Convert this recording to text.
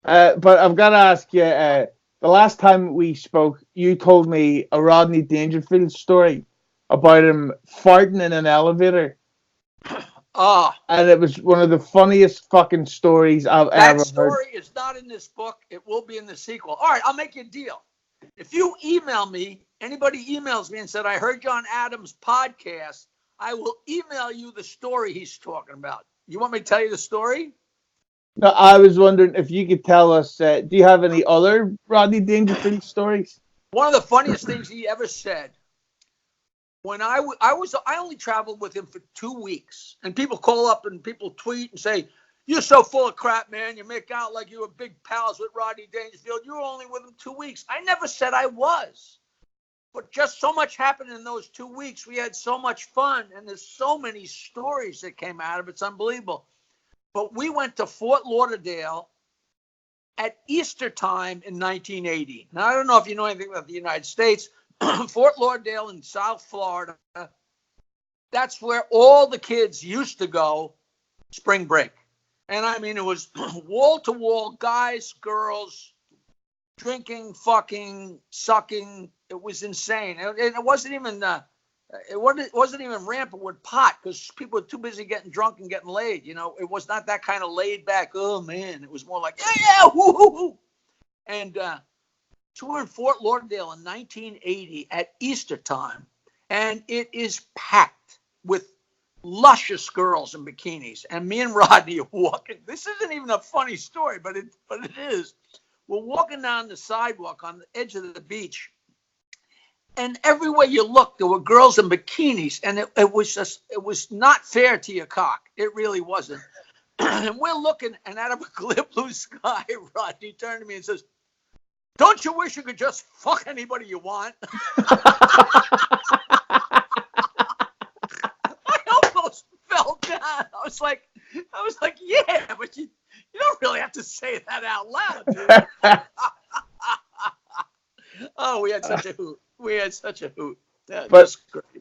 But I've got to ask you. The last time we spoke, you told me a Rodney Dangerfield story about him farting in an elevator, Ah, and it was one of the funniest fucking stories I've that ever heard. story is not in this book. It will be in the sequel. All right, I'll make you a deal. If you email me, anybody emails me and said, I heard you on Adam's podcast, I will email you the story he's talking about. You want me to tell you the story? No, I was wondering if you could tell us. Do you have any other Rodney Dangerfield stories? One of the funniest things he ever said when I only traveled with him for 2 weeks, and people call up and people tweet and say, "You're so full of crap, man. You make out like you were big pals with Rodney Dangerfield. You were only with him 2 weeks." I never said I was, but just so much happened in those 2 weeks. We had so much fun, and there's so many stories that came out of it. It's unbelievable. But we went to Fort Lauderdale at Easter time in 1980. Now, I don't know if you know anything about the United States. Fort Lauderdale in South Florida, that's where all the kids used to go spring break. And I mean, it was wall to wall, guys, girls, drinking, fucking, sucking. It was insane. It wasn't even rampant with pot because people were too busy getting drunk and getting laid. You know, it was not that kind of laid back. Oh man, it was more like yeah, woo, woo, woo. And so we're in Fort Lauderdale in 1980 at Easter time, and it is packed with luscious girls in bikinis. And me and Rodney are walking. This isn't even a funny story, but it is. We're walking down the sidewalk on the edge of the beach, and everywhere you look, there were girls in bikinis, and it was not fair to your cock. It really wasn't. And we're looking, and out of a clear blue sky, Rodney turned to me and says, "Don't you wish you could just fuck anybody you want?" I almost fell down. I was like, yeah, but you don't really have to say that out loud, dude. Oh, we had such a hoot. We had such a hoot. But Just great.